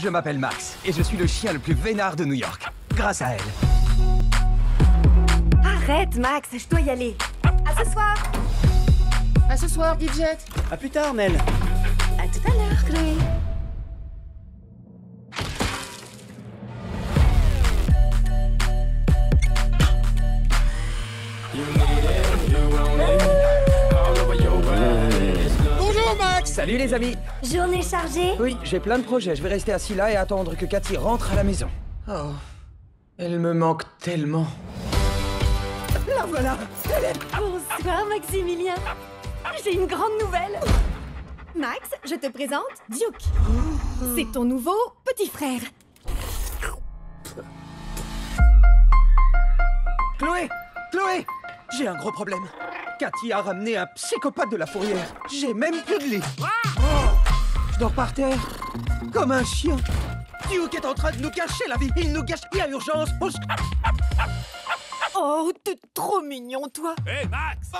Je m'appelle Max, et je suis le chien le plus vénard de New York. Grâce à elle. Arrête, Max, je dois y aller. À ce soir. À ce soir, Gidget. À plus tard, Mel. À tout à l'heure, Chloé. Bonjour Max! Salut les amis! Journée chargée? Oui, j'ai plein de projets. Je vais rester assis là et attendre que Cathy rentre à la maison. Oh, elle me manque tellement. La voilà! Elle est... Bonsoir, Maximilien. J'ai une grande nouvelle. Max, je te présente Duke. C'est ton nouveau petit frère. Chloé! Chloé! J'ai un gros problème. Cathy a ramené un psychopathe de la fourrière. J'ai même plus de lit. Oh, je dors par terre, comme un chien. Duke est en train de nous gâcher la vie. Il nous gâche. Il y a urgence. Oh, t'es trop mignon, toi. Hé, Max!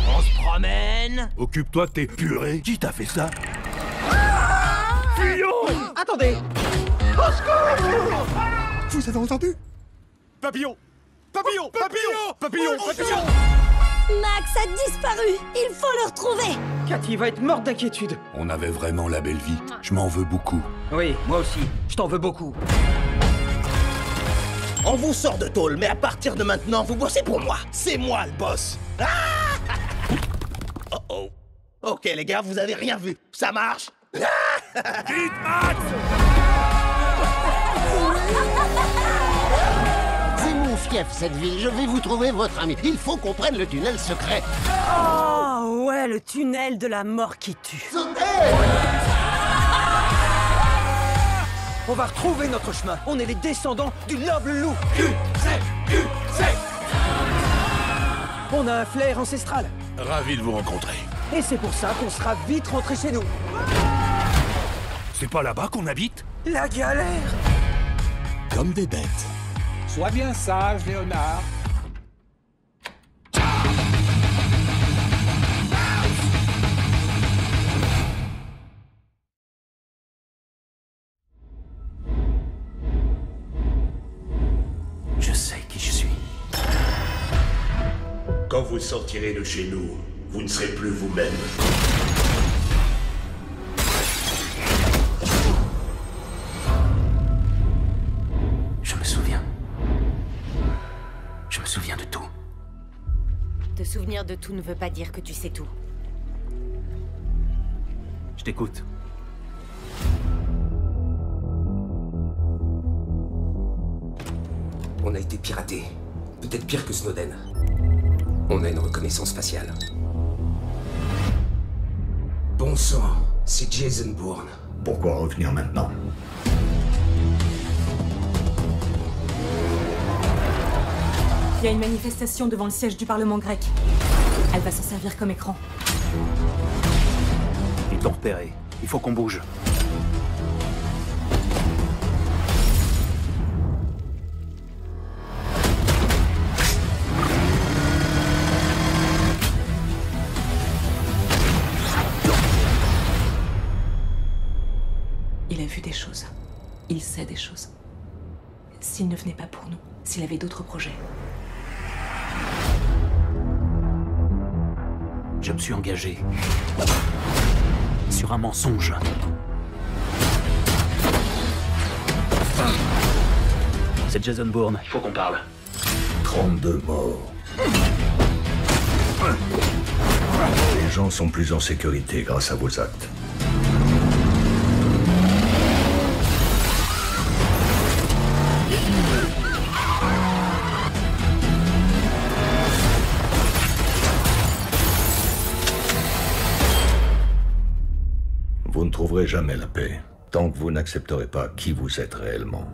On se promène. Occupe-toi de tes purées. Qui t'a fait ça? Attendez! Au secours! Vous avez entendu? Papillon! Papillon! Papillon! Papillon! Papillon! Max a disparu. Il faut le retrouver. Cathy va être morte d'inquiétude. On avait vraiment la belle vie. Je m'en veux beaucoup. Oui, moi aussi. Je t'en veux beaucoup. On vous sort de tôle, mais à partir de maintenant, vous bossez pour moi. C'est moi le boss. Ah. Oh oh. Ok les gars, vous avez rien vu. Ça marche. Vite, Max! C'est mon fief, cette ville. Je vais vous trouver votre ami. Il faut qu'on prenne le tunnel secret. Oh, ouais, le tunnel de la mort qui tue. On va retrouver notre chemin. On est les descendants du noble loup. On a un flair ancestral. Ravi de vous rencontrer. Et c'est pour ça qu'on sera vite rentrés chez nous. C'est pas là-bas qu'on habite? La galère! Comme des bêtes. Sois bien sage, Léonard. Je sais qui je suis. Quand vous sortirez de chez nous, vous ne serez plus vous-même. Je me souviens. Je me souviens de tout. Te souvenir de tout ne veut pas dire que tu sais tout. Je t'écoute. On a été piraté. Peut-être pire que Snowden. On a une reconnaissance faciale. Bon sang, c'est Jason Bourne. Pourquoi revenir maintenant? Il y a une manifestation devant le siège du Parlement grec. Elle va s'en servir comme écran. Ils t'ont repéré. Il faut qu'on bouge. Il a vu des choses. Il sait des choses. S'il ne venait pas pour nous, s'il avait d'autres projets. Je me suis engagé sur un mensonge. C'est Jason Bourne. Il faut qu'on parle. 32 morts. Les gens sont plus en sécurité grâce à vos actes. Vous ne trouverez jamais la paix tant que vous n'accepterez pas qui vous êtes réellement.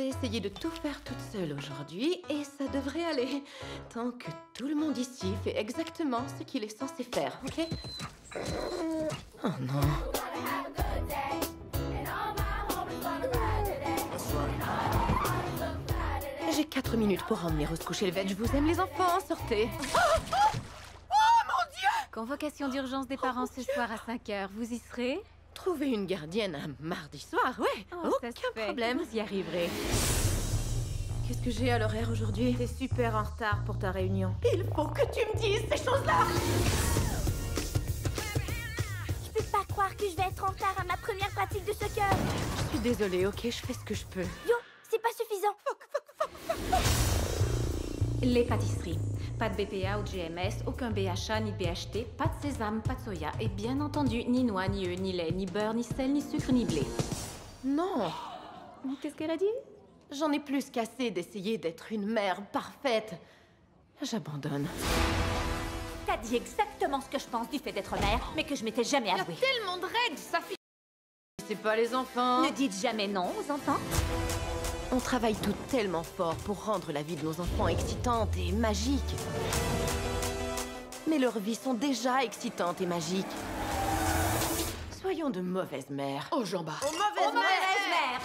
vais essayer de tout faire toute seule aujourd'hui et ça devrait aller. Tant que tout le monde ici fait exactement ce qu'il est censé faire, ok? Oh non. J'ai 4 minutes pour emmener Rose coucher le vêt. Je vous aime les enfants, sortez. Oh mon Dieu! Convocation d'urgence des parents ce soir à 5h. Vous y serez? Trouver une gardienne un mardi soir, ouais. Aucun problème. Vous y arriverez. Qu'est-ce que j'ai à l'horaire aujourd'hui? T'es super en retard pour ta réunion. Il faut que tu me dises ces choses-là! Je peux pas croire que je vais être en retard à ma première pratique de soccer. Je suis désolée, ok? Je fais ce que je peux. Yo, c'est pas suffisant. Les pâtisseries. Pas de BPA ou de GMS, aucun BHA ni BHT, pas de sésame, pas de soya, et bien entendu, ni noix, ni œufs, ni lait, ni beurre, ni sel, ni sucre, ni blé. Non! Qu'est-ce qu'elle a dit? J'en ai plus qu'assez d'essayer d'être une mère parfaite. J'abandonne. T'as dit exactement ce que je pense du fait d'être mère, mais que je m'étais jamais avouée. Il y a tellement de règles, ça fait... C'est pas les enfants. Ne dites jamais non aux enfants. On travaille toutes tellement fort pour rendre la vie de nos enfants excitante et magique. Mais leurs vies sont déjà excitantes et magiques. Soyons de mauvaises mères. Oh, Jean-Bart. Aux mauvaises mères!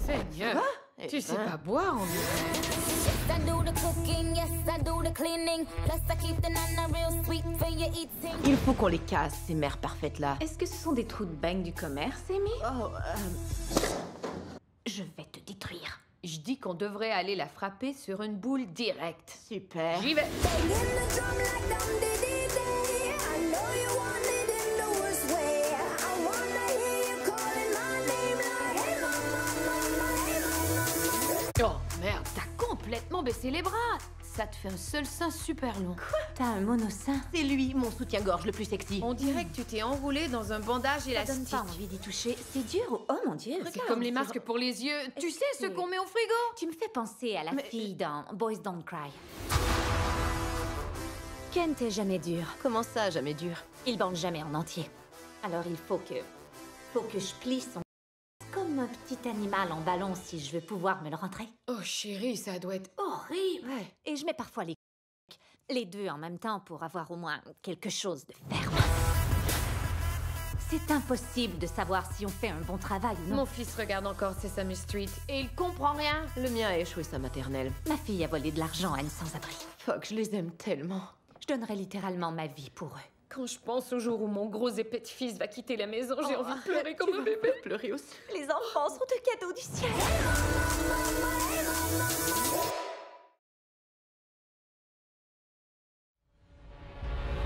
Seigneur, tu sais pas boire, on dirait. Il faut qu'on les casse, ces mères parfaites-là. Est-ce que ce sont des trous de bagne du commerce, Amy? Je vais te détruire. Je dis qu'on devrait aller la frapper sur une boule directe. Super. J'y vais. Oh merde, t'as complètement baissé les bras. Ça te fait un seul sein super long. Quoi? T'as un monosein? C'est lui, mon soutien-gorge le plus sexy. On dirait que tu t'es enroulé dans un bandage Ça élastique. donne pas envie d'y toucher. C'est dur. Oh mon Dieu. C'est comme les masques pour les yeux. Tu sais ce qu'on met au frigo? Tu me fais penser à la fille dans Boys Don't Cry. Ken t'est jamais dur. Comment ça, jamais dur? Il bande jamais en entier. Alors il faut que je plie son comme un petit animal en ballon si je veux pouvoir me le rentrer. Oh chérie, ça doit être Horrible. Ouais. Et je mets parfois les deux en même temps pour avoir au moins quelque chose de ferme. C'est impossible de savoir si on fait un bon travail ou non. Mon fils regarde encore Sesame Street et il comprend rien. Le mien a échoué sa maternelle. Ma fille a volé de l'argent à une sans-abri. Fuck, je les aime tellement. Je donnerais littéralement ma vie pour eux. Quand je pense au jour où mon gros épais de fils va quitter la maison, j'ai envie de pleurer comme un bébé. Pleurer aussi. Les enfants sont un cadeau du ciel.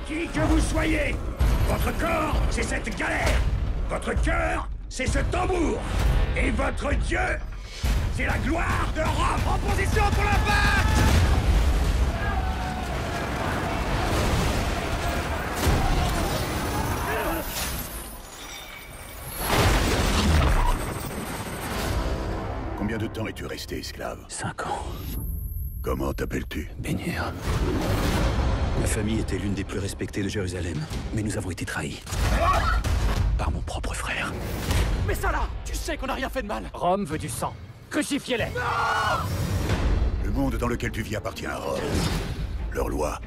Qui que vous soyez, votre corps, c'est cette galère. Votre cœur, c'est ce tambour. Et votre Dieu, c'est la gloire de Rome. En position pour la batte. Combien de temps es-tu resté esclave? 5 ans. Comment t'appelles-tu? Bénir. Ma famille était l'une des plus respectées de Jérusalem, mais nous avons été trahis. Par mon propre frère. Mais ça là, tu sais qu'on n'a rien fait de mal. Rome veut du sang. Crucifiez-les. Le monde dans lequel tu vis appartient à Rome. Leurs lois,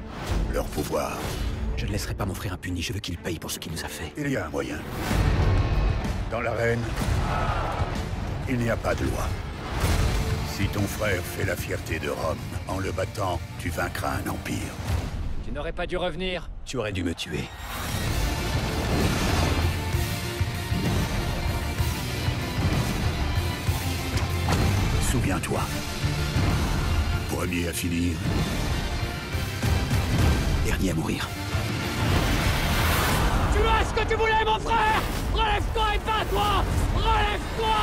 leur pouvoir. Je ne laisserai pas mon frère impuni, je veux qu'il paye pour ce qu'il nous a fait. Il y a un moyen. Dans l'arène, il n'y a pas de loi. Si ton frère fait la fierté de Rome, en le battant, tu vaincras un empire. Tu n'aurais pas dû revenir. Tu aurais dû me tuer. Souviens-toi. Premier à finir. Dernier à mourir. Tu as ce que tu voulais, mon frère. Relève-toi et bats-toi. Relève-toi.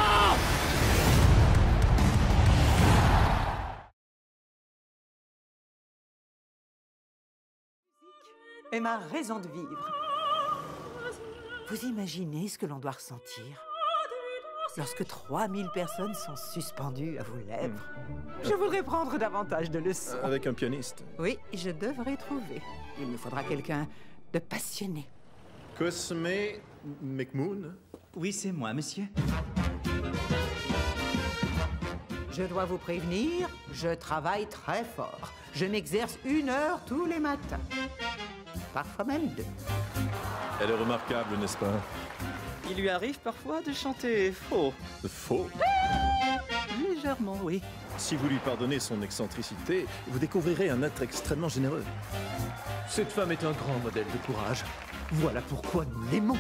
est ma raison de vivre. Vous imaginez ce que l'on doit ressentir lorsque 3000 personnes sont suspendues à vos lèvres? Je voudrais prendre davantage de leçons. Avec un pianiste? Oui, je devrais trouver. Il me faudra quelqu'un de passionné. Cosme McMoon? Oui, c'est moi, monsieur. Je dois vous prévenir, je travaille très fort. Je m'exerce 1 heure tous les matins. Parfois même 2. Elle est remarquable, n'est-ce pas? Il lui arrive parfois de chanter faux. Faux? Légèrement, oui. Si vous lui pardonnez son excentricité, vous découvrirez un être extrêmement généreux. Cette femme est un grand modèle de courage. Voilà pourquoi nous l'aimons.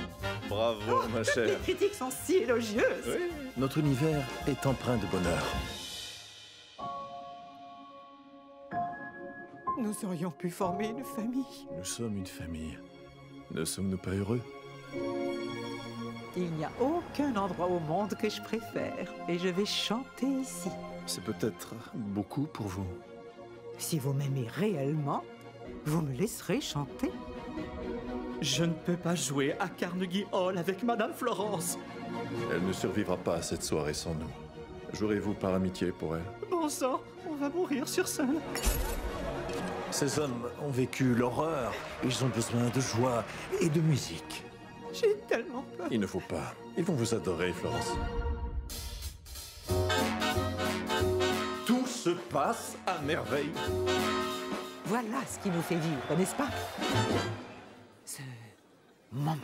Bravo, ma chère. Les critiques sont si élogieuses. Oui. Notre univers est empreint de bonheur. Nous aurions pu former une famille. Nous sommes une famille. Ne sommes-nous pas heureux? Il n'y a aucun endroit au monde que je préfère. Et je vais chanter ici. C'est peut-être beaucoup pour vous. Si vous m'aimez réellement, vous me laisserez chanter. Je ne peux pas jouer à Carnegie Hall avec Madame Florence. Elle ne survivra pas à cette soirée sans nous. Jouerez-vous par amitié pour elle? Bon sang, on va mourir sur scène. Ces hommes ont vécu l'horreur. Ils ont besoin de joie et de musique. J'ai tellement peur. Il ne faut pas. Ils vont vous adorer, Florence. Tout se passe à merveille. Voilà ce qui nous fait vivre, n'est-ce pas? Ce moment.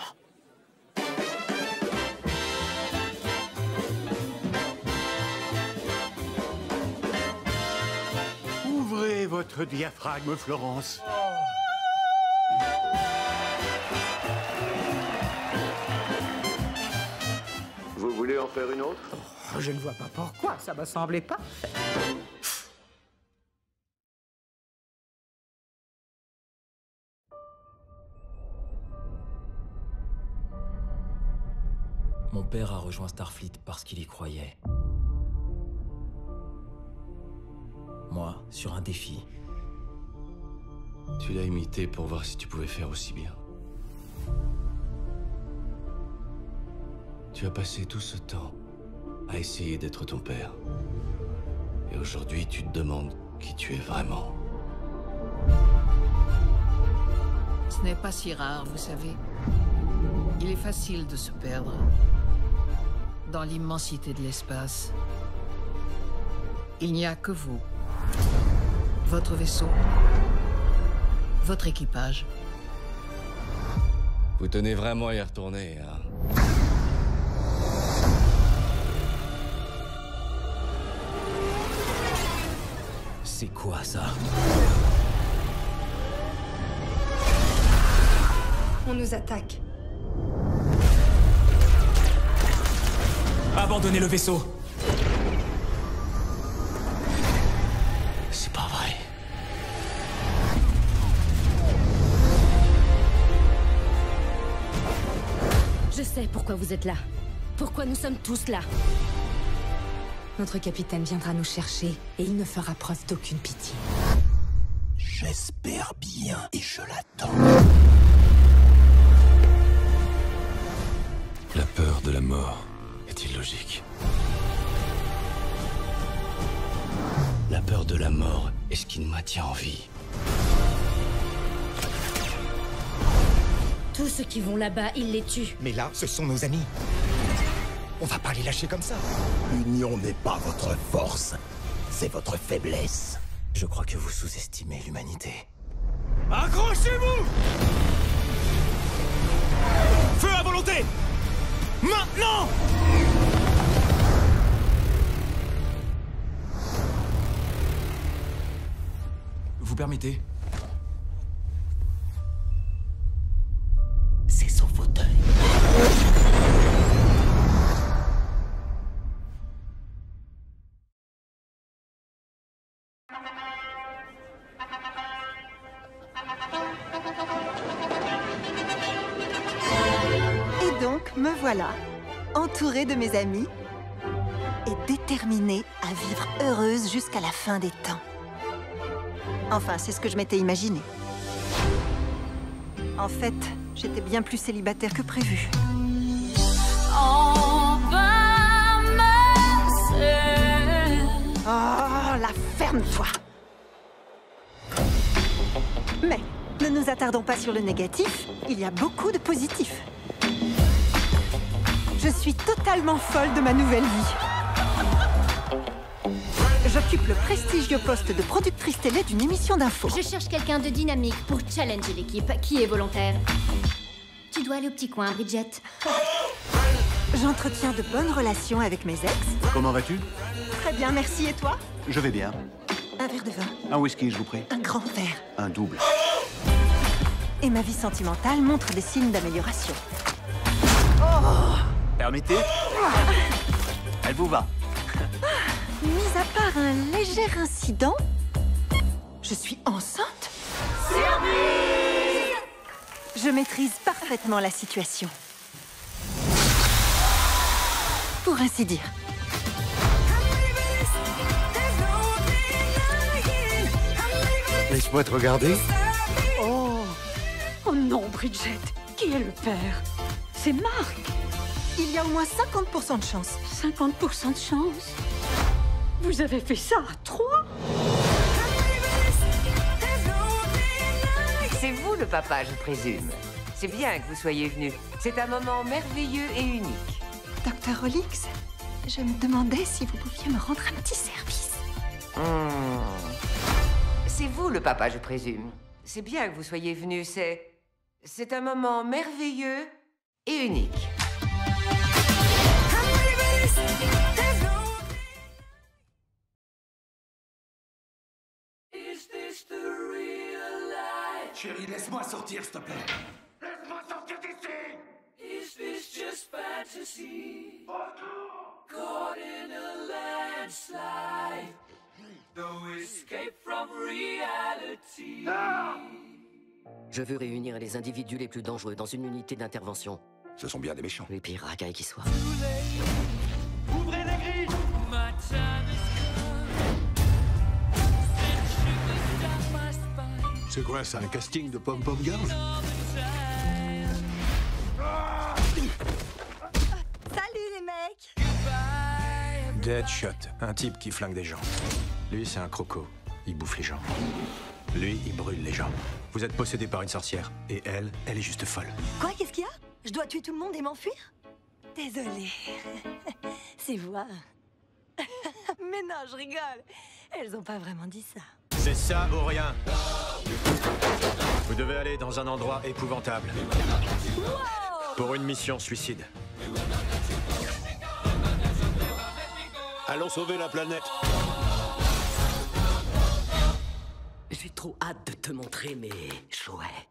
Ouvrez votre diaphragme, Florence. Vous voulez en faire une autre? Oh, je ne vois pas pourquoi, ça me semblait parfait. Mon père a rejoint Starfleet parce qu'il y croyait. Moi, sur un défi. Tu l'as imité pour voir si tu pouvais faire aussi bien. Tu as passé tout ce temps à essayer d'être ton père. Et aujourd'hui, tu te demandes qui tu es vraiment. Ce n'est pas si rare, vous savez. Il est facile de se perdre dans l'immensité de l'espace. Il n'y a que vous, votre vaisseau, votre équipage. Vous tenez vraiment à y retourner, hein? C'est quoi ça? On nous attaque. Abandonnez le vaisseau! C'est pas vrai. Je sais pourquoi vous êtes là. Pourquoi nous sommes tous là. Notre capitaine viendra nous chercher et il ne fera preuve d'aucune pitié. J'espère bien et je l'attends. La peur de la mort est illogique. La peur de la mort est ce qui nous maintient en vie. Tous ceux qui vont là-bas, ils les tuent. Mais là, ce sont nos amis. On va pas les lâcher comme ça. L'union n'est pas votre force, c'est votre faiblesse. Je crois que vous sous-estimez l'humanité. Accrochez-vous! Feu à volonté! Maintenant! Vous permettez? C'est son fauteuil. Et donc, me voilà, entourée de mes amis et déterminée à vivre heureuse jusqu'à la fin des temps. Enfin, c'est ce que je m'étais imaginé. En fait, j'étais bien plus célibataire que prévu. Oh, la ferme-toi! Mais ne nous attardons pas sur le négatif, il y a beaucoup de positifs. Je suis totalement folle de ma nouvelle vie. J'occupe le prestigieux poste de productrice télé d'une émission d'info. Je cherche quelqu'un de dynamique pour challenger l'équipe. Qui est volontaire? Tu dois aller au petit coin, Bridget. J'entretiens de bonnes relations avec mes ex. Comment vas-tu? Très bien, merci. Et toi? Je vais bien. Un verre de vin. Un whisky, je vous prie. Un grand verre. Un double. Et ma vie sentimentale montre des signes d'amélioration. Permettez? Elle vous va? Mis à part un léger incident, je suis enceinte. Surprise! Je maîtrise parfaitement la situation. Pour ainsi dire. Laisse-moi te regarder. Oh non, Bridget. Qui est le père? C'est Marc. Il y a au moins 50% de chance. 50% de chance? Vous avez fait ça à 3? C'est vous le papa, je présume. C'est bien que vous soyez venu. C'est un moment merveilleux et unique. Docteur Olix, je me demandais si vous pouviez me rendre un petit service. C'est vous le papa, je présume. C'est bien que vous soyez venu. C'est un moment merveilleux et unique. Chérie, laisse-moi sortir, s'il te plaît. Laisse-moi sortir d'ici. Is this just fantasy? Caught in a landslide. No escape from reality. Je veux réunir les individus les plus dangereux dans une unité d'intervention. Ce sont bien des méchants. Les pires racailles qui soient. Ouvrez les grilles. C'est quoi ça, un casting de pom-pom girl? Salut les mecs! Deadshot, un type qui flingue des gens. Lui, c'est un croco. Il bouffe les gens. Lui, il brûle les gens. Vous êtes possédé par une sorcière. Et elle est juste folle. Quoi, qu'est-ce qu'il y a? Je dois tuer tout le monde et m'enfuir? Désolée. C'est moi. Mais non, je rigole. Elles ont pas vraiment dit ça. C'est ça ou rien. Vous devez aller dans un endroit épouvantable. Pour une mission suicide. Allons sauver la planète. J'ai trop hâte de te montrer mes jouets.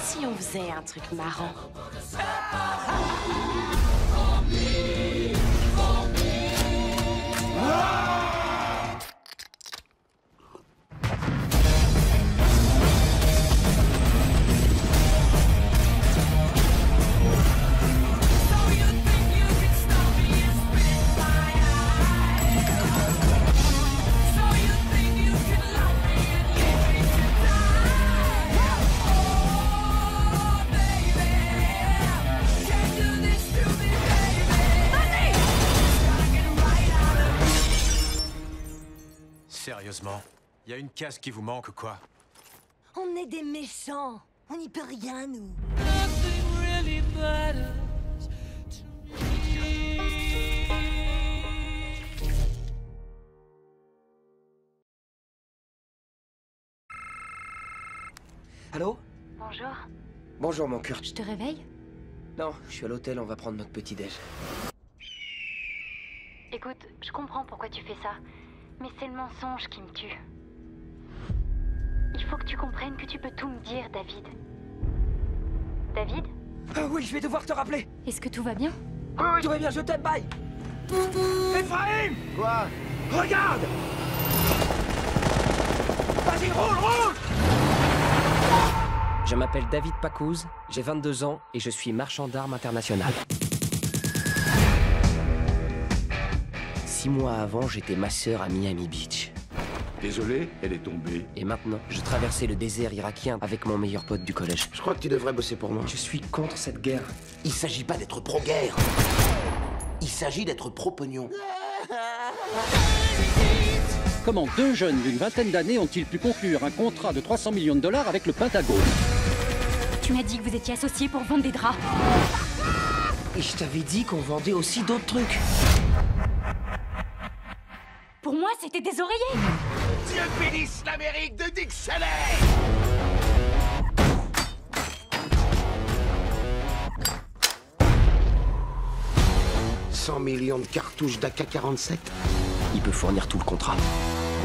Si on faisait un truc marrant. Sérieusement, il y a une case qui vous manque, quoi? On est des méchants. On n'y peut rien, nous. Allô? Bonjour. Bonjour, mon Kurt. Je te réveille? Non, je suis à l'hôtel, on va prendre notre petit-déj. Écoute, je comprends pourquoi tu fais ça. Mais c'est le mensonge qui me tue. Il faut que tu comprennes que tu peux tout me dire, David. David? Ah oui, je vais devoir te rappeler. Est-ce que tout va bien? Oui, tout va bien, je t'aime, bye. Ephraim! Quoi? Regarde! Vas-y, roule! Je m'appelle David Packouz, j'ai 22 ans et je suis marchand d'armes international. 6 mois avant, j'étais masseur à Miami Beach. Désolé, elle est tombée. Et maintenant, je traversais le désert irakien avec mon meilleur pote du collège. Je crois que tu devrais bosser pour moi. Je suis contre cette guerre. Il s'agit pas d'être pro-guerre. Il s'agit d'être pro-pognon. Comment 2 jeunes d'une vingtaine d'années ont-ils pu conclure un contrat de 300 millions de dollars avec le Pentagone? Tu m'as dit que vous étiez associés pour vendre des draps. Et je t'avais dit qu'on vendait aussi d'autres trucs. moi, c'était des oreillers. Dieu bénisse l'Amérique de Dick Cheney! 100 millions de cartouches d'AK-47. Il peut fournir tout le contrat.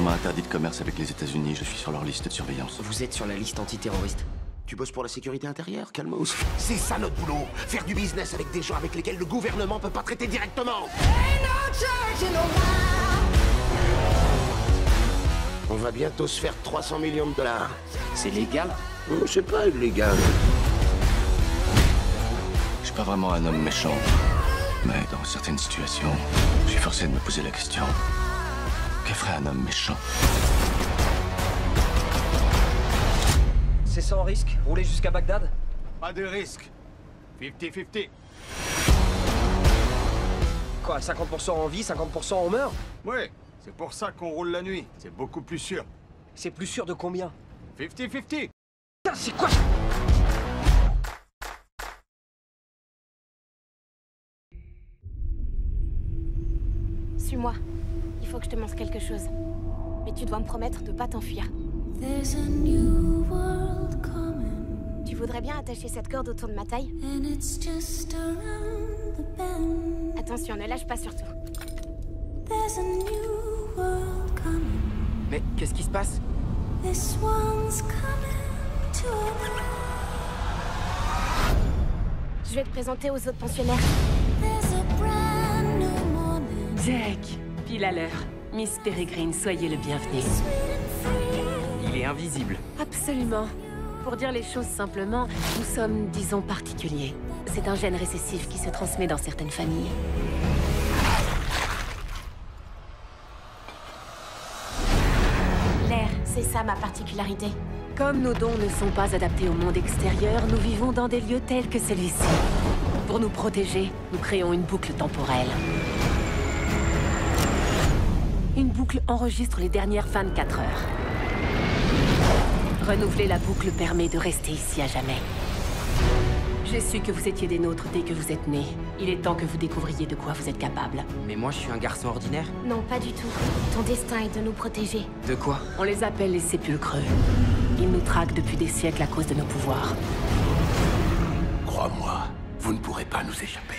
On m'a interdit de commerce avec les États-Unis, je suis sur leur liste de surveillance. Vous êtes sur la liste antiterroriste. Tu bosses pour la sécurité intérieure, Calmos? C'est ça notre boulot, faire du business avec des gens avec lesquels le gouvernement peut pas traiter directement. On va bientôt se faire 300 millions de dollars. C'est légal? C'est pas illégal. Je suis pas vraiment un homme méchant, mais dans certaines situations, je suis forcé de me poser la question. Que ferait un homme méchant? C'est sans risque? Rouler jusqu'à Bagdad? Pas de risque. 50-50. Quoi, 50% on vit, 50% on meurt? Ouais, c'est pour ça qu'on roule la nuit. C'est beaucoup plus sûr. C'est plus sûr de combien? 50-50. Putain, c'est quoi? Suis-moi. Il faut que je te montre quelque chose. Mais tu dois me promettre de pas t'enfuir. Tu voudrais bien attacher cette corde autour de ma taille? Attention, ne lâche pas surtout. Mais qu'est-ce qui se passe? Je vais te présenter aux autres pensionnaires. Jack, pile à l'heure. Miss Peregrine, soyez le bienvenu. Il est invisible. Absolument. Pour dire les choses simplement, nous sommes, disons, particuliers. C'est un gène récessif qui se transmet dans certaines familles. L'air, c'est ça ma particularité. Comme nos dons ne sont pas adaptés au monde extérieur, nous vivons dans des lieux tels que celui-ci. Pour nous protéger, nous créons une boucle temporelle. Une boucle enregistre les dernières 24 heures. Renouveler la boucle permet de rester ici à jamais. J'ai su que vous étiez des nôtres dès que vous êtes nés. Il est temps que vous découvriez de quoi vous êtes capable. Mais moi, je suis un garçon ordinaire. Non, pas du tout. Ton destin est de nous protéger. De quoi? On les appelle les sépulcreux. Ils nous traquent depuis des siècles à cause de nos pouvoirs. Crois-moi, vous ne pourrez pas nous échapper.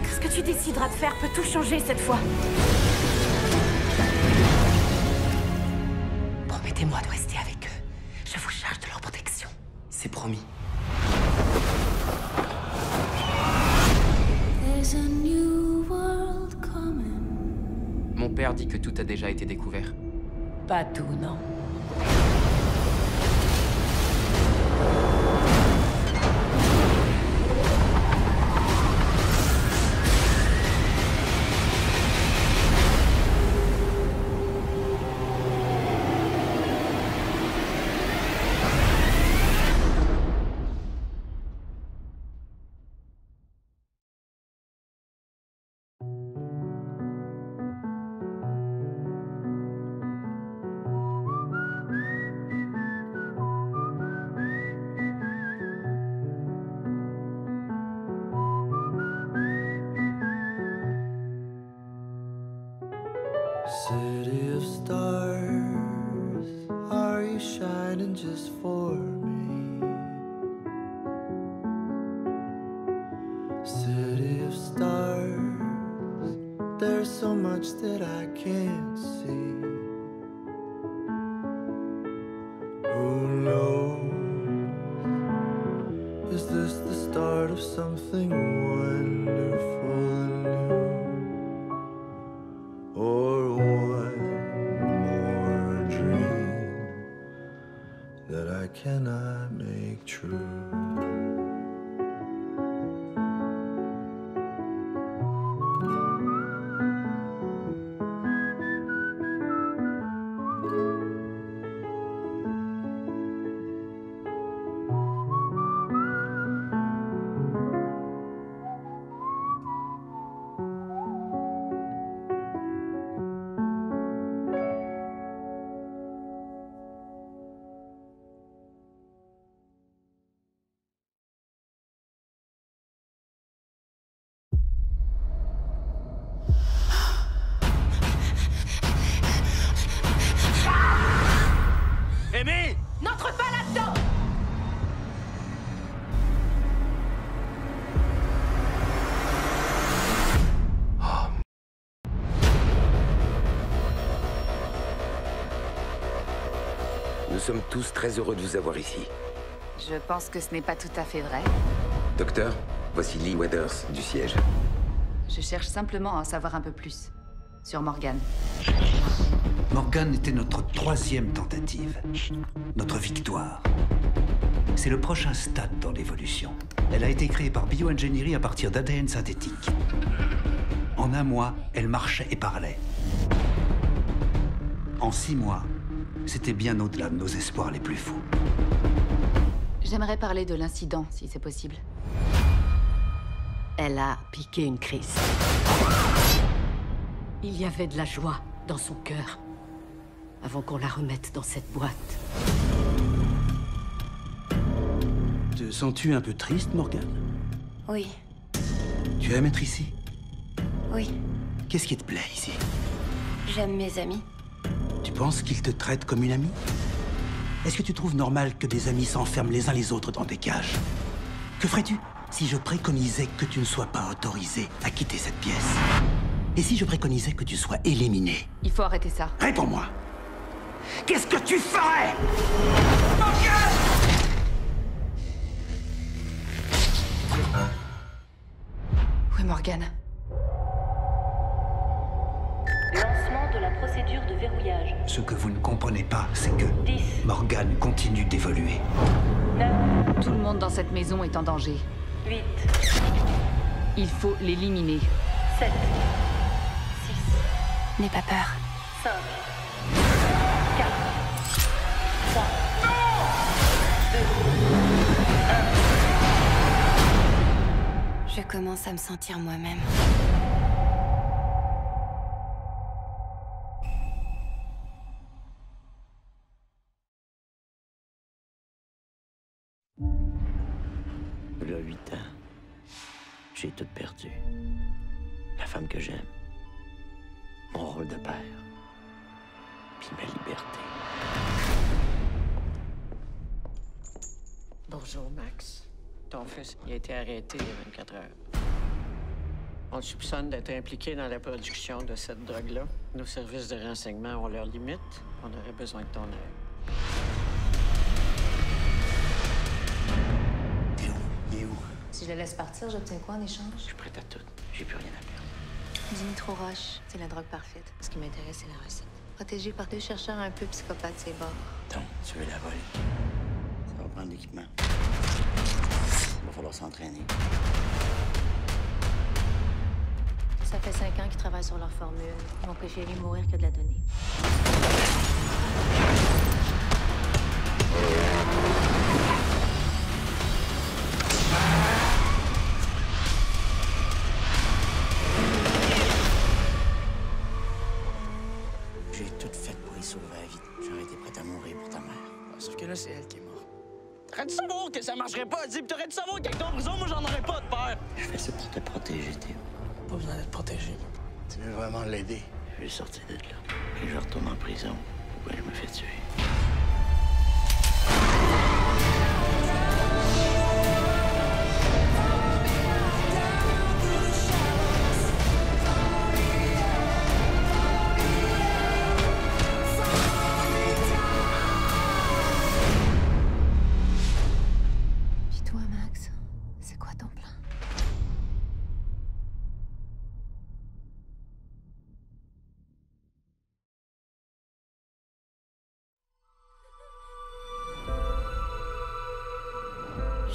Ce que tu décideras de faire peut tout changer cette fois. Promettez-moi de rester avec eux. Je vous charge de leur protection. C'est promis. Mon père dit que tout a déjà été découvert. Pas tout, non. City of stars, are you shining just for me? City of stars, there's so much that I can't see. Who knows? Is this the start of something wonderful and new? Or one more dream that I cannot make true. sommes tous très heureux de vous avoir ici. Je pense que ce n'est pas tout à fait vrai. Docteur, voici Lee Weathers du siège. Je cherche simplement à en savoir un peu plus sur Morgan. Morgan était notre 3e tentative. Notre victoire. C'est le prochain stade dans l'évolution. Elle a été créée par bioingénierie à partir d'ADN synthétique. En 1 mois, elle marchait et parlait. En 6 mois, c'était bien au-delà de nos espoirs les plus fous. J'aimerais parler de l'incident, si c'est possible. Elle a piqué une crise. Il y avait de la joie dans son cœur avant qu'on la remette dans cette boîte. Te sens-tu un peu triste, Morgan? Oui, Tu aimes être ici? oui. Qu'est-ce qui te plaît ici? J'aime mes amis. Tu penses qu'ils te traitent comme une amie? Est-ce que tu trouves normal que des amis s'enferment les uns les autres dans des cages? Que ferais-tu si je préconisais que tu ne sois pas autorisé à quitter cette pièce? Et si je préconisais que tu sois éliminé? Il faut arrêter ça. Réponds-moi! Qu'est-ce que tu ferais? Oui, Morgan. Lancement de la procédure de verrouillage. Ce que vous ne comprenez pas, c'est que 10. Morgan continue d'évoluer. 9. Tout le monde dans cette maison est en danger. 8. Il faut l'éliminer. 7. 6. N'aie pas peur. 5. 4. 3. 2. 1. Je commence à me sentir moi-même. Il y a 8 ans, j'ai tout perdu. La femme que j'aime, mon rôle de père, puis ma liberté. Bonjour, Max. Ton fils il a été arrêté il y a 24 heures. On le soupçonne d'être impliqué dans la production de cette drogue-là. Nos services de renseignement ont leurs limites. On aurait besoin de ton aide. Il est où? Si je le laisse partir, j'obtiens quoi en échange? Je suis prête à tout. J'ai plus rien à perdre. Dimitro Roche, c'est la drogue parfaite. Ce qui m'intéresse, c'est la recette. Protégé par 2 chercheurs un peu psychopathes, c'est bon. Donc, tu veux la voler? Ça va prendre l'équipement. Il va falloir s'entraîner. Ça fait 5 ans qu'ils travaillent sur leur formule. Ils vont préférer mourir que de la donner. J'ai tout fait pour y sauver la vie. J'aurais été prête à mourir pour ta mère. Sauf que là, c'est elle qui est morte. T'aurais dû savoir que ça marcherait pas, Zip. T'aurais dû savoir qu'avec ton prison, moi, j'en aurais pas de peur. Je fais ça pour te protéger, Théo. Pas besoin d'être protégé. Tu veux vraiment l'aider? Je vais sortir de là. Et je retourne en prison. Ou bien je me fais tuer. Puis toi, Max, c'est quoi ton plan?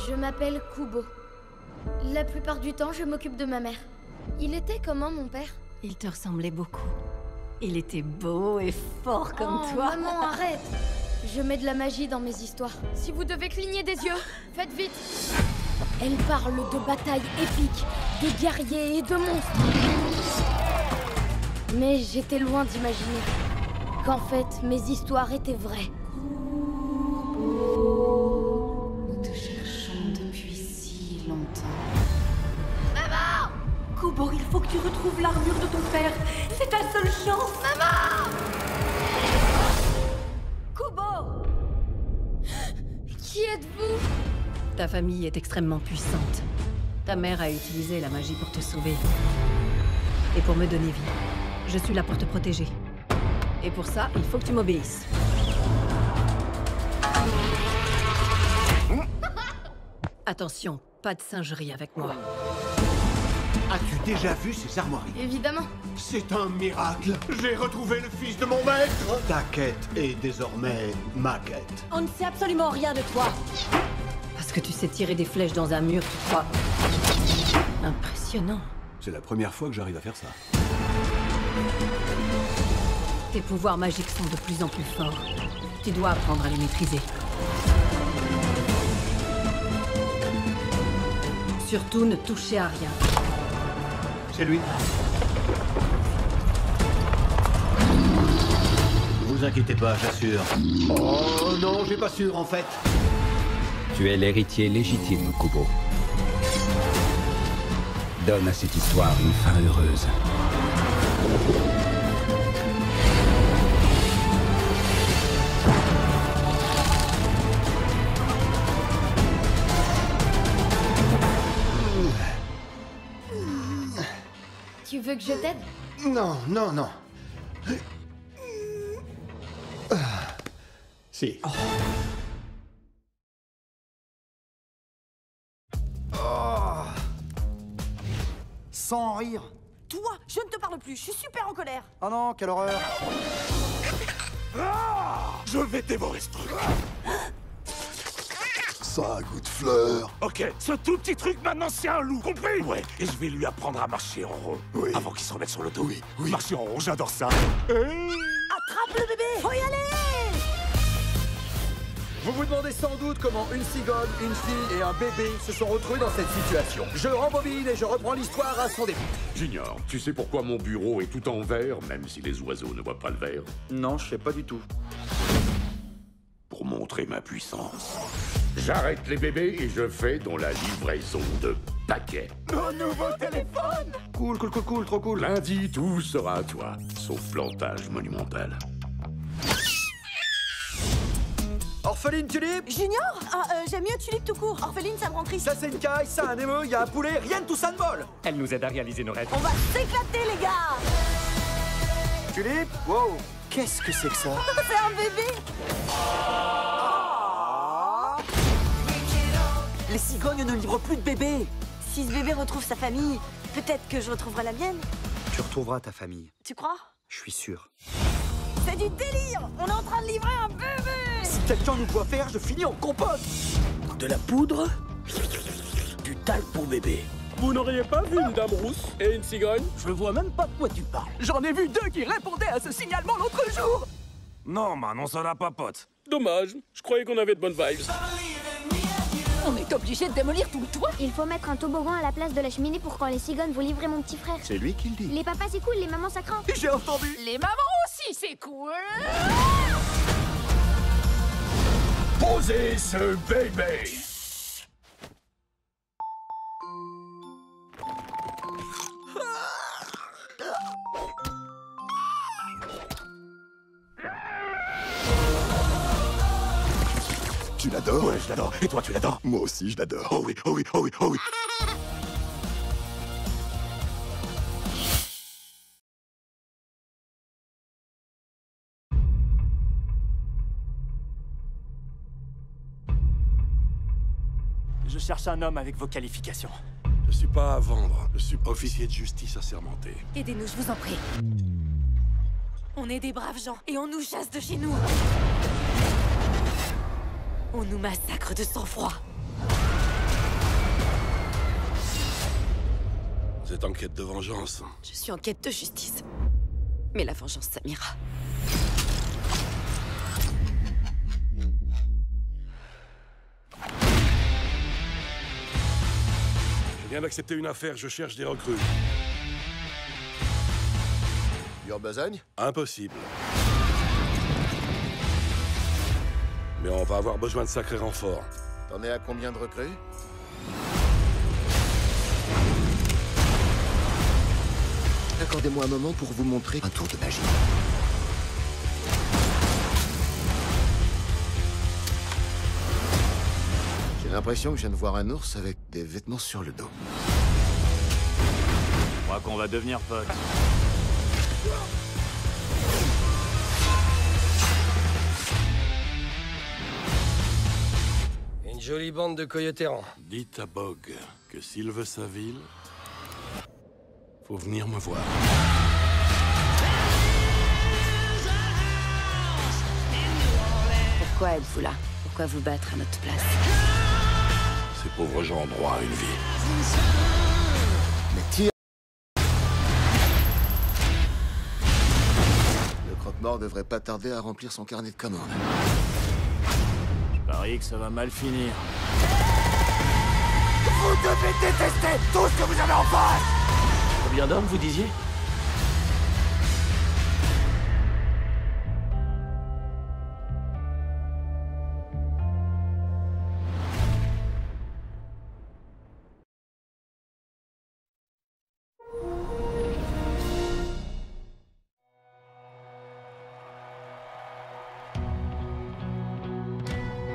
Je m'appelle Kubo. La plupart du temps, je m'occupe de ma mère. Il était comment, mon père? Il te ressemblait beaucoup. Il était beau et fort comme toi. Maman, arrête! Je mets de la magie dans mes histoires. Si vous devez cligner des yeux, faites vite! Elle parle de batailles épiques, de guerriers et de monstres. Mais j'étais loin d'imaginer qu'en fait, mes histoires étaient vraies. Nous te cherchons depuis si longtemps. Maman! Kubo, il faut que tu retrouves l'armure de ton père. C'est ta seule chance. Maman! Kubo! Qui êtes-vous? Ta famille est extrêmement puissante. Ta mère a utilisé la magie pour te sauver. Et pour me donner vie. Je suis là pour te protéger. Et pour ça, il faut que tu m'obéisses. Attention, pas de singerie avec moi. As-tu déjà vu ces armoiries? Évidemment. C'est un miracle. J'ai retrouvé le fils de mon maître. Ta quête est désormais ma quête. On ne sait absolument rien de toi. Parce que tu sais tirer des flèches dans un mur, tu crois. Impressionnant. C'est la première fois que j'arrive à faire ça. Tes pouvoirs magiques sont de plus en plus forts. Tu dois apprendre à les maîtriser. Surtout, ne touchez à rien. C'est lui. Vous inquiétez pas, j'assure. Oh non, j'ai pas sûr en fait. Tu es l'héritier légitime, Kubo. Donne à cette histoire une fin heureuse. Tu veux que je t'aide? Non, non, non. Si. Oh. Sans rire. Toi, je ne te parle plus, je suis super en colère. Oh non, quelle horreur. Je vais dévorer ce truc. Ça a goût de fleurs. Ok, ce tout petit truc maintenant c'est un loup, compris? Ouais, et je vais lui apprendre à marcher en rond. Oui. Avant qu'il se remette sur le dos. Oui, oui. Marcher en rond, j'adore ça. Attrape le bébé. Faut y aller. Vous vous demandez sans doute comment une cigogne, une fille et un bébé se sont retrouvés dans cette situation. Je rembobine et je reprends l'histoire à son début. Junior, tu sais pourquoi mon bureau est tout en verre, même si les oiseaux ne voient pas le verre? Non, je sais pas du tout. Pour montrer ma puissance. J'arrête les bébés et je fais dans la livraison de paquets. Mon nouveau téléphone. Cool, cool, cool, cool, trop cool. Lundi, tout sera à toi, sauf plantage monumental. Orpheline tulipe. Junior? J'aime mieux tulipe tout court. Orpheline, ça me rend triste. Ça c'est une caille, ça un émeu, y a un poulet, rien de tout ça ne vole. Elle nous aide à réaliser nos rêves. On va s'éclater, les gars. Tulipe? Wow. Qu'est-ce que c'est que ça? C'est un bébé. Les cigognes ne livrent plus de bébés. Si ce bébé retrouve sa famille, peut-être que je retrouverai la mienne. Tu retrouveras ta famille. Tu crois? Je suis sûr. C'est du délire. On est en train de livrer un bébé. Si quelqu'un nous voit faire, je finis en compote. De la poudre? Du talc pour bébé. Vous n'auriez pas vu une dame rousse et une cigogne? Je vois même pas de quoi tu parles. J'en ai vu deux qui répondaient à ce signalement l'autre jour. Non, man, on se la papote. Dommage, je croyais qu'on avait de bonnes vibes. On est obligé de démolir tout le toit. Il faut mettre un toboggan à la place de la cheminée pour quand les cigognes vont livrer mon petit frère. C'est lui qui le dit. Les papas c'est cool, les mamans ça craint. J'ai entendu. Les mamans aussi c'est cool. Posez ce bébé. Tu l'adores? Ouais, je l'adore. Et toi, tu l'adores? Moi aussi, je l'adore. Oh oui, oh oui, oh oui, oh oui. Je cherche un homme avec vos qualifications. Je suis pas à vendre. Je suis officier de justice assermenté. Aidez-nous, je vous en prie. On est des braves gens et on nous chasse de chez nous. On nous massacre de sang-froid. Vous êtes en quête de vengeance. Je suis en quête de justice. Mais la vengeance, ça m'ira. Je viens d'accepter une affaire, je cherche des recrues. Tu en besogne? Impossible. Mais on va avoir besoin de sacrés renforts. T'en es à combien de recrues? Accordez-moi un moment pour vous montrer un tour de magie. J'ai l'impression que je viens de voir un ours avec des vêtements sur le dos. Je crois qu'on va devenir potes. Jolie bande de coyotes errants. Dites à Bog que s'il veut sa ville, faut venir me voir. Pourquoi êtes-vous là? Pourquoi vous battre à notre place? Ces pauvres gens ont droit à une vie. Mais tire. Le croque-mort devrait pas tarder à remplir son carnet de commandes. Je parie que ça va mal finir. Vous devez détester tout ce que vous avez en face! Combien d'hommes, vous disiez?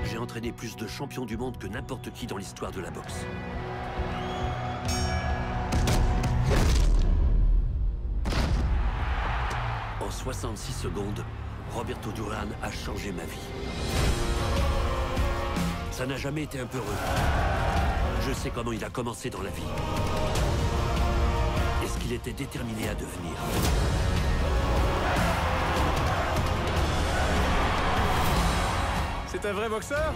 J'ai entraîné plus de champions du monde que n'importe qui dans l'histoire de la boxe. En 66 secondes, Roberto Duran a changé ma vie. Ça n'a jamais été un peu heureux. Je sais comment il a commencé dans la vie. Et ce qu'il était déterminé à devenir. C'est un vrai boxeur?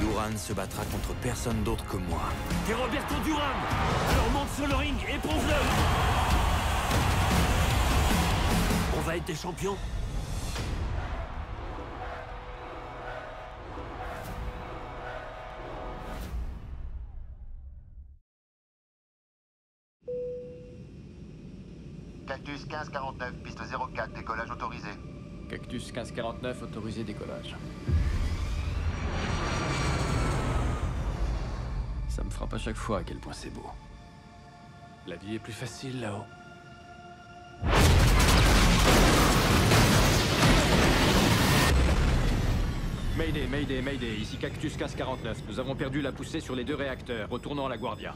Duran se battra contre personne d'autre que moi. T'es Roberto Duran! Alors monte sur le ring et prouve-le! On va être des champions? Cactus 1549, piste 04, décollage autorisé. Cactus 1549, autorisé décollage. Ça me frappe à chaque fois à quel point c'est beau. La vie est plus facile là-haut. Mayday, Mayday, Mayday, ici Cactus 1549. Nous avons perdu la poussée sur les 2 réacteurs. Retournons à la Guardia.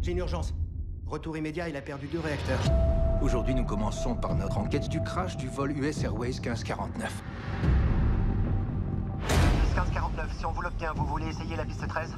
J'ai une urgence. Retour immédiat, il a perdu 2 réacteurs. Aujourd'hui, nous commençons par notre enquête du crash du vol US Airways 1549. 1549, si on vous l'obtient, vous voulez essayer la piste 13?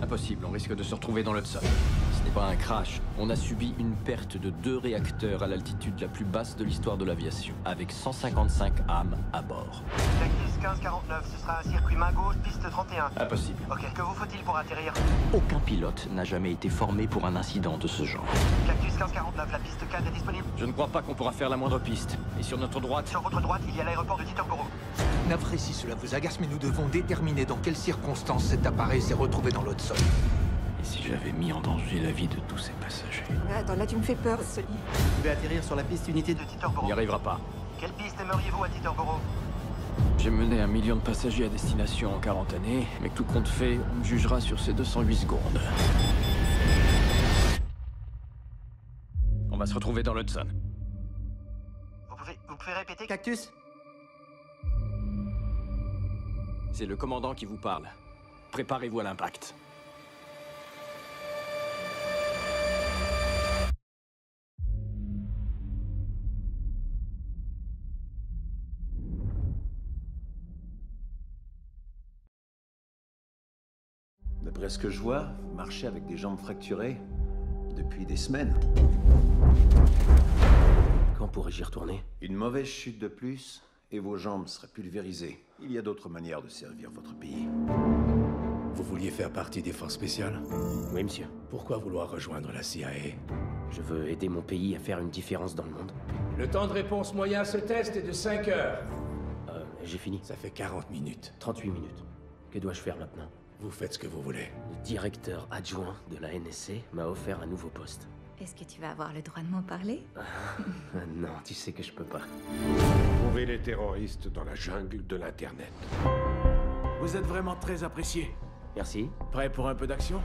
Impossible, on risque de se retrouver dans l'Hudson. Ce n'est pas un crash. On a subi une perte de 2 réacteurs à l'altitude la plus basse de l'histoire de l'aviation, avec 155 âmes à bord. Cactus 1549, ce sera un circuit main gauche, piste 31. Impossible. Ok, que vous faut-il pour atterrir? Aucun pilote n'a jamais été formé pour un incident de ce genre. Cactus 1549, la piste 4 est disponible? Je ne crois pas qu'on pourra faire la moindre piste. Et sur notre droite? Sur votre droite, il y a l'aéroport de Teterboro. Navré si cela vous agace, mais nous devons déterminer dans quelles circonstances cet appareil s'est retrouvé dans l'Hudson. Et si j'avais mis en danger la vie de tous ces passagers? Attends, là tu me fais peur, Sully. Vous pouvez atterrir sur la piste unité de Teterboro. Il n'y arrivera pas. Quelle piste aimeriez-vous à Teterboro? J'ai mené 1 million de passagers à destination en 40 années, mais tout compte fait, on me jugera sur ces 208 secondes. On va se retrouver dans l'Hudson. Vous pouvez répéter, Cactus? C'est le commandant qui vous parle. Préparez-vous à l'impact. D'après ce que je vois, vous marchez avec des jambes fracturées depuis des semaines. Quand pourrais-je y retourner? Une mauvaise chute de plus et vos jambes seraient pulvérisées. Il y a d'autres manières de servir votre pays. Vous vouliez faire partie des forces spéciales? Oui, monsieur. Pourquoi vouloir rejoindre la CIA? Je veux aider mon pays à faire une différence dans le monde. Le temps de réponse moyen à ce test est de 5 heures. J'ai fini. Ça fait 40 minutes. 38 minutes. Que dois-je faire maintenant? Vous faites ce que vous voulez. Le directeur adjoint de la NSC m'a offert un nouveau poste. Est-ce que tu vas avoir le droit de m'en parler? Non, tu sais que je peux pas. Trouvez les terroristes dans la jungle de l'Internet. Vous êtes vraiment très apprécié. Merci. Prêt pour un peu d'action?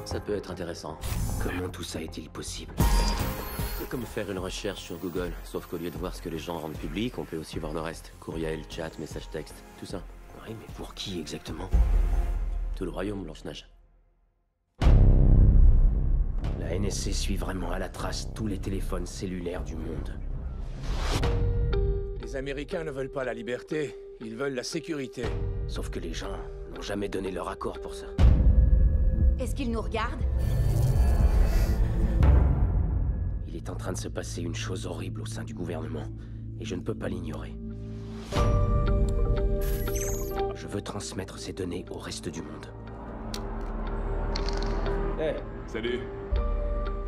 Ça peut être intéressant. Comment tout ça est-il possible? C'est comme faire une recherche sur Google, sauf qu'au lieu de voir ce que les gens rendent public, on peut aussi voir le reste. Courriel, chat, message texte, tout ça. Oui, mais pour qui exactement? Tout le royaume, Blanche-Neige. La NSC suit vraiment à la trace tous les téléphones cellulaires du monde. Les Américains ne veulent pas la liberté, ils veulent la sécurité. Sauf que les gens n'ont jamais donné leur accord pour ça. Est-ce qu'ils nous regardent? Il est en train de se passer une chose horrible au sein du gouvernement, et je ne peux pas l'ignorer. Je veux transmettre ces données au reste du monde. Hey. Salut.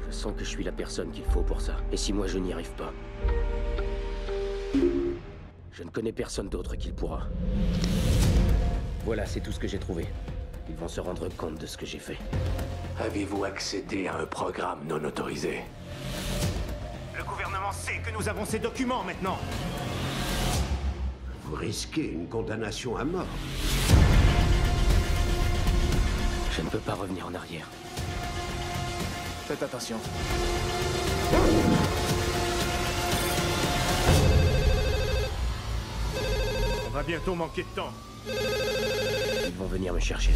Je sens que je suis la personne qu'il faut pour ça. Et si moi je n'y arrive pas, je ne connais personne d'autre qui le pourra. Voilà, c'est tout ce que j'ai trouvé. Ils vont se rendre compte de ce que j'ai fait. Avez-vous accédé à un programme non autorisé? Le gouvernement sait que nous avons ces documents maintenant. Vous risquez une condamnation à mort. Je ne peux pas revenir en arrière. Faites attention. On va bientôt manquer de temps. Ils vont venir me chercher.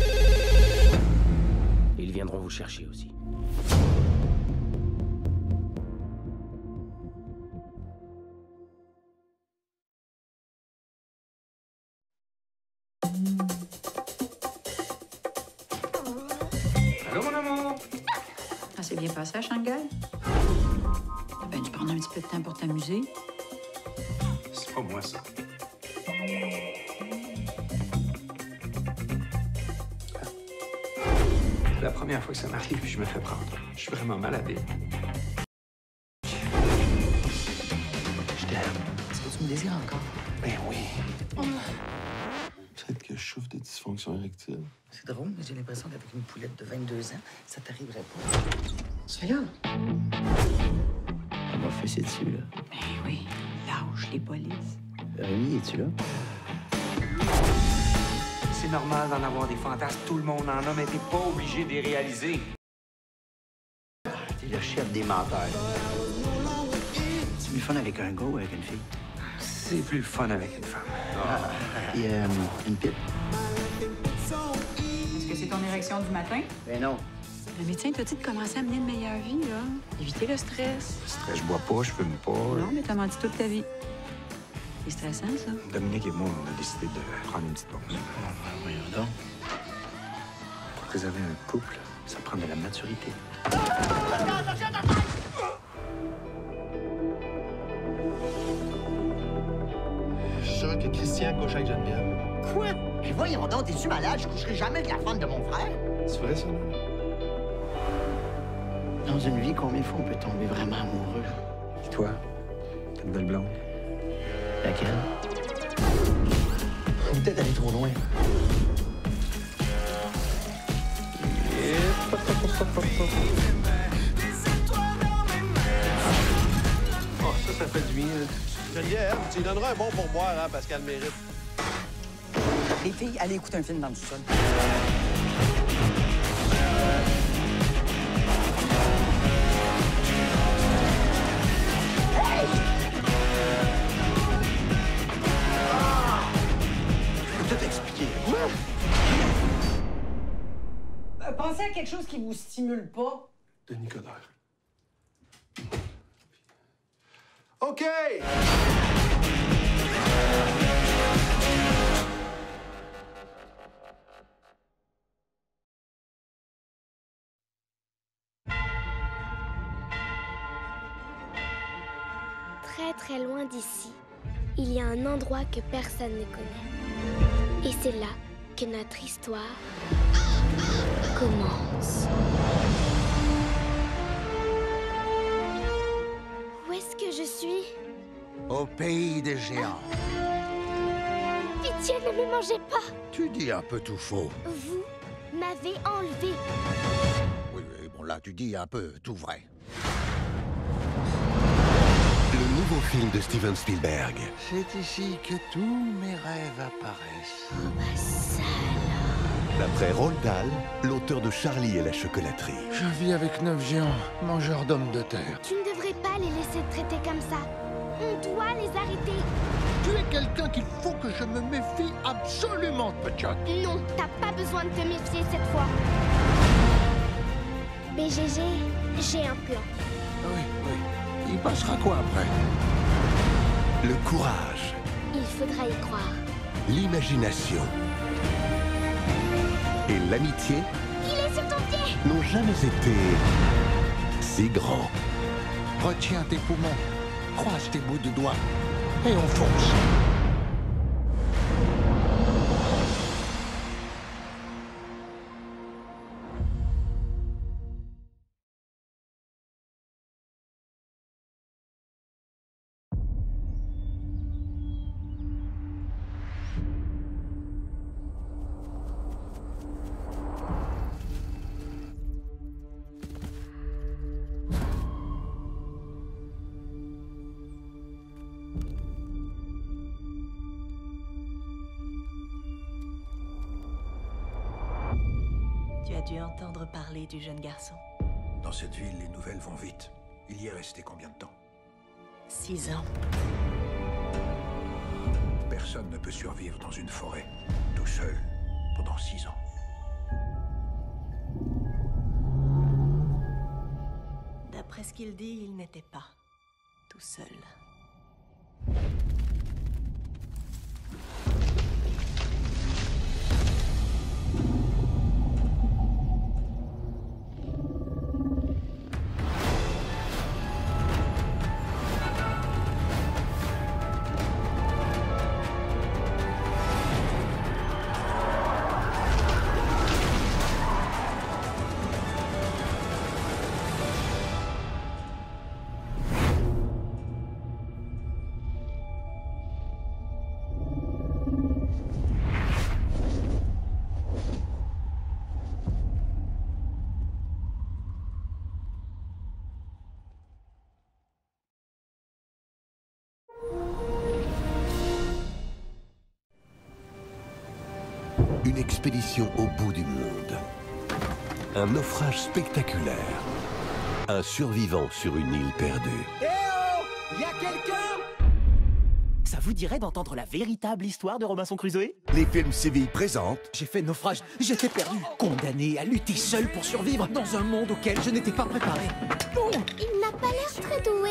Et ils viendront vous chercher aussi. Allô, mon amour? Ça s'est bien passé à Shanghai? T'as bien dû prendre un petit peu de temps pour t'amuser. C'est pas moi, ça. C'est la première fois que ça m'arrive, puis je me fais prendre. Je suis vraiment mal habillé. Je t'aime. Est-ce que tu me désires encore? Ben oui. Peut-être que je souffre de dysfonction érectile. C'est drôle, mais j'ai l'impression qu'avec une poulette de 22 ans, ça t'arriverait pas. Tu regardes? On m'a fessé dessus, là. Ben oui, lâche les polices. Rémi, es-tu là? C'est normal d'en avoir des fantasmes. Tout le monde en a, mais t'es pas obligé de les réaliser. T'es le chef des menteurs. C'est plus fun avec un gars ou avec une fille? C'est plus fun avec une femme. Et une pipe? Est-ce que c'est ton érection du matin? Ben non. Le médecin t'a dit de commencer à mener une meilleure vie, là. Éviter le stress. Je bois pas, je fume pas. Non, mais t'as menti toute ta vie. C'est stressant, ça. Dominique et moi, on a décidé de prendre une petite pause. Voyons donc. Pour préserver un couple, ça prend de la maturité. Je suis sûr que Christian couche avec Geneviève. Quoi? Mais voyons donc, t'es-tu malade? Je coucherai jamais avec la femme de mon frère. C'est vrai, ça? Dans une vie, combien de fois on peut tomber vraiment amoureux? Et toi, t'as une belle blonde? Laquelle? Faut peut-être aller trop loin. Oh, ça fait du bien. Geneviève, tu lui donneras un bon pourboire, hein, parce qu'elle le mérite. Les filles, allez écouter un film dans le sol. Pensez à quelque chose qui vous stimule pas. Denis Coderre. OK! Très très loin d'ici, il y a un endroit que personne ne connaît. Et c'est là que notre histoire commence. Où est-ce que je suis? Au pays des géants. Pitié, ne me mangez pas! Tu dis un peu tout faux. Vous m'avez enlevé. Oui, bon là, tu dis un peu tout vrai. Le nouveau film de Steven Spielberg. C'est ici que tous mes rêves apparaissent. Oh, bah ça alors. D'après Roald Dahl, l'auteur de Charlie et la chocolaterie. Je vis avec 9 géants, mangeurs d'hommes de terre. Tu ne devrais pas les laisser te traiter comme ça. On doit les arrêter. Tu es quelqu'un qu'il faut que je me méfie absolument, Petite. Non, t'as pas besoin de te méfier cette fois. BGG, j'ai un plan. Oui. Il passera quoi après? Le courage. Il faudra y croire. l'imagination et l'amitié Il est sur ton pied! n'ont jamais été si grands. Retiens tes poumons, croise tes bouts de doigts et on fonce. Tu as dû entendre parler du jeune garçon. Dans cette ville, les nouvelles vont vite. Il y est resté combien de temps? 6 ans. Personne ne peut survivre dans une forêt, tout seul, pendant 6 ans. D'après ce qu'il dit, il n'était pas tout seul. Une expédition au bout du monde. Un naufrage spectaculaire. Un survivant sur une île perdue. Eh oh! Y'a quelqu'un? Ça vous dirait d'entendre la véritable histoire de Robinson Crusoe? Les films Séville présentent. J'ai fait naufrage, j'étais perdu, condamné à lutter seul pour survivre dans un monde auquel je n'étais pas préparé. Oh! Il n'a pas l'air très doué.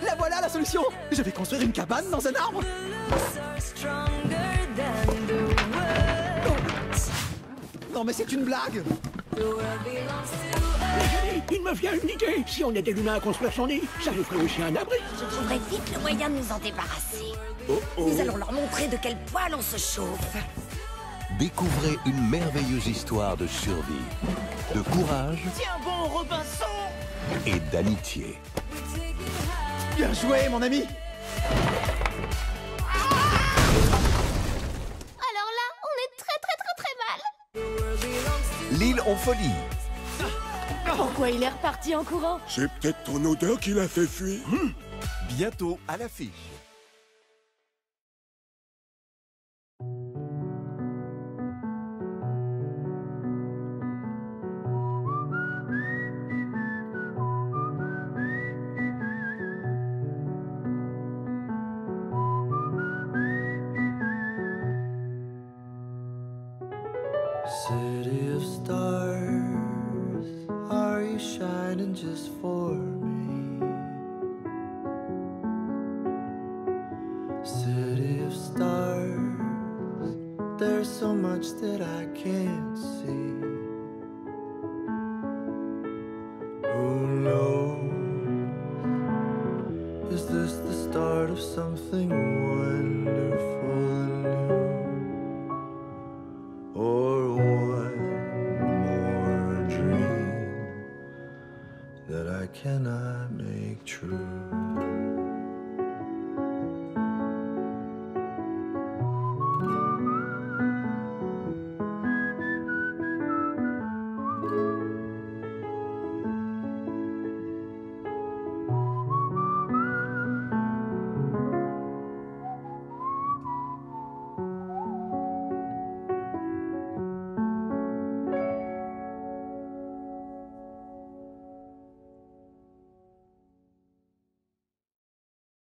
La voilà la solution! Je vais construire une cabane dans un arbre! Non mais c'est une blague! Il me vient une idée. Si on aidait l'humain à construire son nid, ça nous ferait aussi un abri. Je trouverai vite le moyen de nous en débarrasser. Nous allons leur montrer de quel poil on se chauffe. Découvrez une merveilleuse histoire de survie, de courage Tiens bon, Robinson! et d'amitié. Bien joué, mon ami! Alors là, on est très mal. L'île en folie. Pourquoi il est reparti en courant? C'est peut-être ton odeur qui l'a fait fuir. Bientôt à l'affiche. City of stars, are you shining just for me? City of stars, there's so much that I can't see. Who knows? Is this the start of something wonderful and new? Or one more dream that I cannot make true.